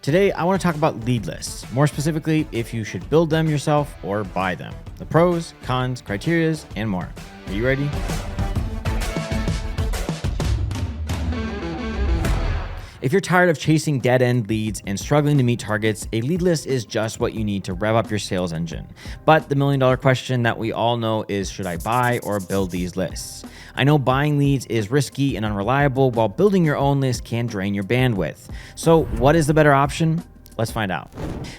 Today, I want to talk about lead lists, more specifically, if you should build them yourself or buy them, the pros, cons, criterias, and more. Are you ready? If you're tired of chasing dead-end leads and struggling to meet targets, a lead list is just what you need to rev up your sales engine. But the million-dollar question that we all know is, should I buy or build these lists? I know buying leads is risky and unreliable, while building your own list can drain your bandwidth. So what is the better option? Let's find out.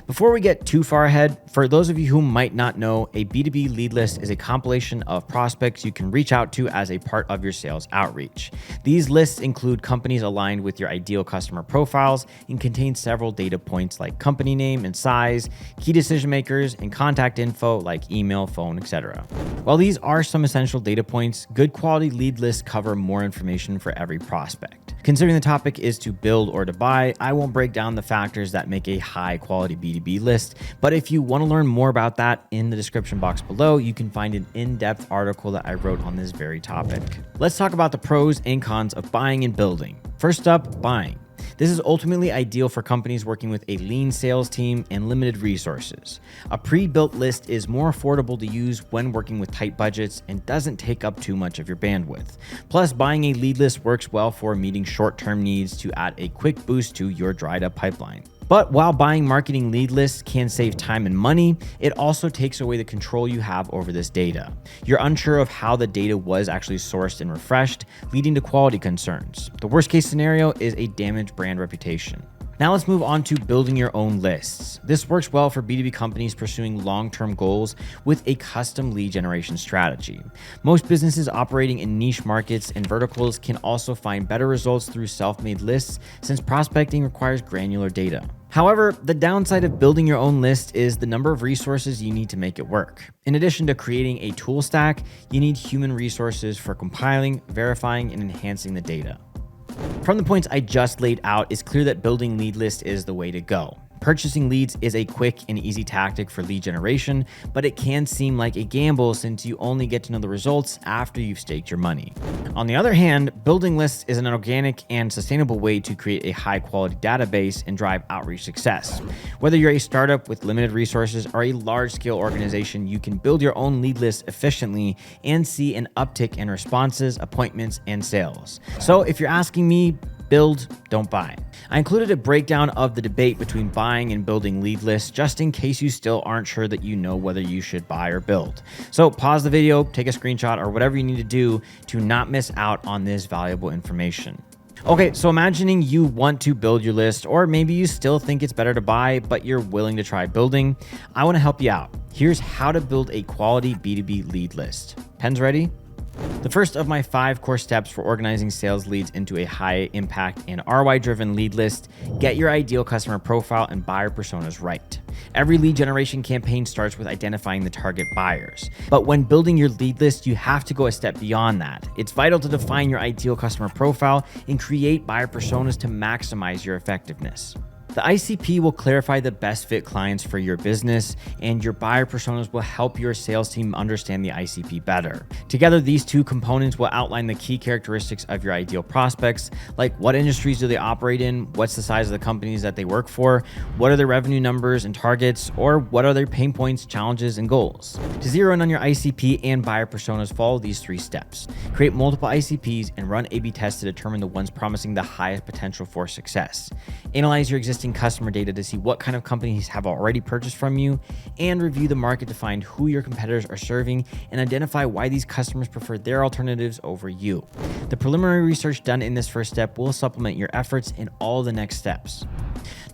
Before we get too far ahead, for those of you who might not know, a B2B lead list is a compilation of prospects you can reach out to as a part of your sales outreach. These lists include companies aligned with your ideal customer profiles and contain several data points like company name and size, key decision makers, and contact info like email, phone, etc. While these are some essential data points, good quality lead lists cover more information for every prospect. Considering the topic is to build or to buy, I won't break down the factors that make a high quality B2B list, but if you want to learn more about that, in the description box below, you can find an in-depth article that I wrote on this very topic. Let's talk about the pros and cons of buying and building. First up, buying. This is ultimately ideal for companies working with a lean sales team and limited resources. A pre-built list is more affordable to use when working with tight budgets and doesn't take up too much of your bandwidth. Plus, buying a lead list works well for meeting short-term needs to add a quick boost to your dried-up pipeline. But while buying marketing lead lists can save time and money, it also takes away the control you have over this data. You're unsure of how the data was actually sourced and refreshed, leading to quality concerns. The worst case scenario is a damaged brand reputation. Now let's move on to building your own lists. This works well for B2B companies pursuing long-term goals with a custom lead generation strategy. Most businesses operating in niche markets and verticals can also find better results through self-made lists, since prospecting requires granular data. However, the downside of building your own list is the number of resources you need to make it work. In addition to creating a tool stack, you need human resources for compiling, verifying, and enhancing the data. From the points I just laid out, it's clear that building lead lists is the way to go. Purchasing leads is a quick and easy tactic for lead generation, but it can seem like a gamble since you only get to know the results after you've staked your money. On the other hand, building lists is an organic and sustainable way to create a high-quality database and drive outreach success. Whether you're a startup with limited resources or a large-scale organization, you can build your own lead list efficiently and see an uptick in responses, appointments, and sales. So if you're asking me, build, don't buy. I included a breakdown of the debate between buying and building lead lists just in case you still aren't sure that you know whether you should buy or build. So pause the video, take a screenshot, or whatever you need to do to not miss out on this valuable information. Okay, so imagining you want to build your list, or maybe you still think it's better to buy, but you're willing to try building. I want to help you out. Here's how to build a quality B2B lead list. Pens ready? The first of my 5 core steps for organizing sales leads into a high impact and ROI-driven lead list: get your ideal customer profile and buyer personas right. Every lead generation campaign starts with identifying the target buyers. But when building your lead list, you have to go a step beyond that. It's vital to define your ideal customer profile and create buyer personas to maximize your effectiveness. The ICP will clarify the best fit clients for your business, and your buyer personas will help your sales team understand the ICP better. Together, these two components will outline the key characteristics of your ideal prospects, like what industries do they operate in, what's the size of the companies that they work for, what are their revenue numbers and targets, or what are their pain points, challenges, and goals. To zero in on your ICP and buyer personas, follow these 3 steps. Create multiple ICPs and run A/B tests to determine the ones promising the highest potential for success. Analyze your existing customer data to see what kind of companies have already purchased from you, and review the market to find who your competitors are serving and identify why these customers prefer their alternatives over you. The preliminary research done in this first step will supplement your efforts in all the next steps.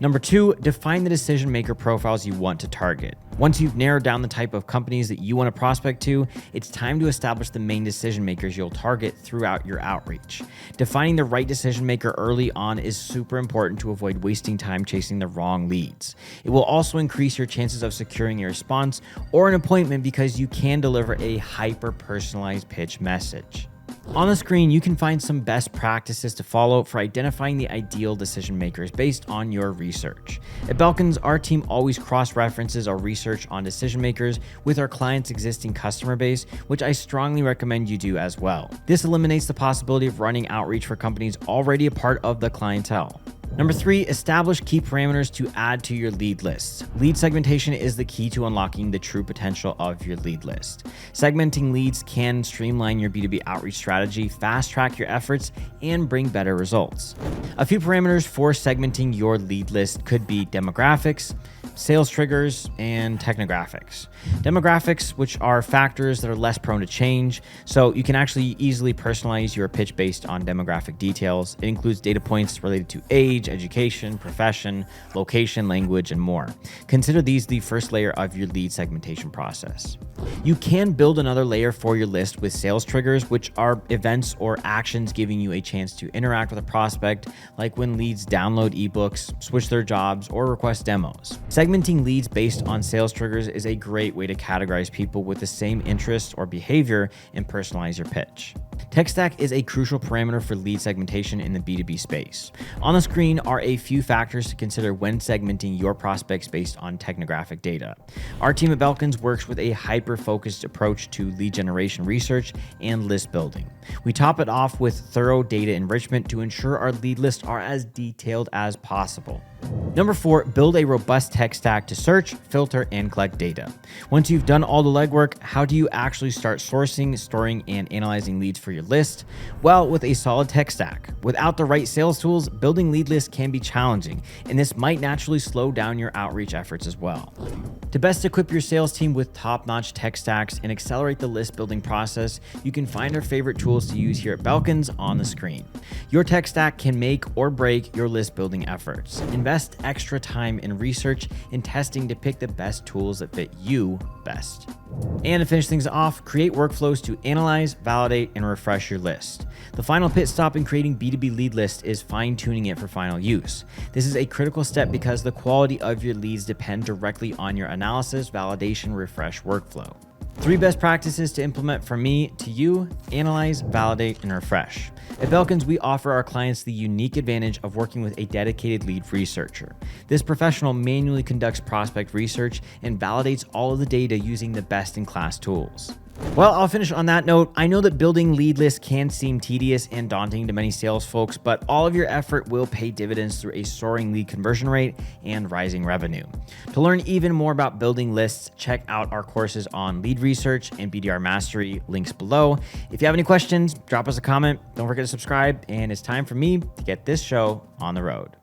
Number 2, define the decision maker profiles you want to target. Once you've narrowed down the type of companies that you want to prospect to, it's time to establish the main decision makers you'll target throughout your outreach. Defining the right decision maker early on is super important to avoid wasting time chasing the wrong leads. It will also increase your chances of securing a response or an appointment because you can deliver a hyper-personalized pitch message. On the screen, you can find some best practices to follow for identifying the ideal decision makers based on your research. At Belkins, our team always cross-references our research on decision makers with our clients' existing customer base, which I strongly recommend you do as well. This eliminates the possibility of running outreach for companies already a part of the clientele. Number 3, establish key parameters to add to your lead list. Lead segmentation is the key to unlocking the true potential of your lead list. Segmenting leads can streamline your B2B outreach strategy, fast track your efforts, and bring better results. A few parameters for segmenting your lead list could be demographics, sales triggers, and technographics. Demographics, which are factors that are less prone to change, so you can actually easily personalize your pitch based on demographic details. It includes data points related to age, education, profession, location, language, and more. Consider these the first layer of your lead segmentation process. You can build another layer for your list with sales triggers, which are events or actions giving you a chance to interact with a prospect, like when leads download ebooks, switch their jobs, or request demos. Segmenting leads based on sales triggers is a great way to categorize people with the same interests or behavior and personalize your pitch. Tech stack is a crucial parameter for lead segmentation in the B2B space. On the screen are a few factors to consider when segmenting your prospects based on technographic data. Our team at Belkins works with a hyper-focused approach to lead generation research and list building. We top it off with thorough data enrichment to ensure our lead lists are as detailed as possible. Number 4, build a robust tech stack to search, filter, and collect data. Once you've done all the legwork, how do you actually start sourcing, storing, and analyzing leads for your list? Well, with a solid tech stack. Without the right sales tools, building lead lists can be challenging, and this might naturally slow down your outreach efforts as well. To best equip your sales team with top-notch tech stacks and accelerate the list building process, you can find our favorite tools to use here at Belkins on the screen. Your tech stack can make or break your list building efforts. Invest extra time in research and testing to pick the best tools that fit you best. And to finish things off, create workflows to analyze, validate, and refresh your list. The final pit stop in creating B2B lead lists is fine-tuning it for final use. This is a critical step because the quality of your leads depend directly on your analysis, validation, refresh workflow. 3 best practices to implement from me to you: analyze, validate, and refresh. At Belkins, we offer our clients the unique advantage of working with a dedicated lead researcher. This professional manually conducts prospect research and validates all of the data using the best-in-class tools. Well, I'll finish on that note. I know that building lead lists can seem tedious and daunting to many sales folks, but all of your effort will pay dividends through a soaring lead conversion rate and rising revenue. To learn even more about building lists, check out our courses on lead research and BDR mastery, links below. If you have any questions, drop us a comment. Don't forget to subscribe, and it's time for me to get this show on the road.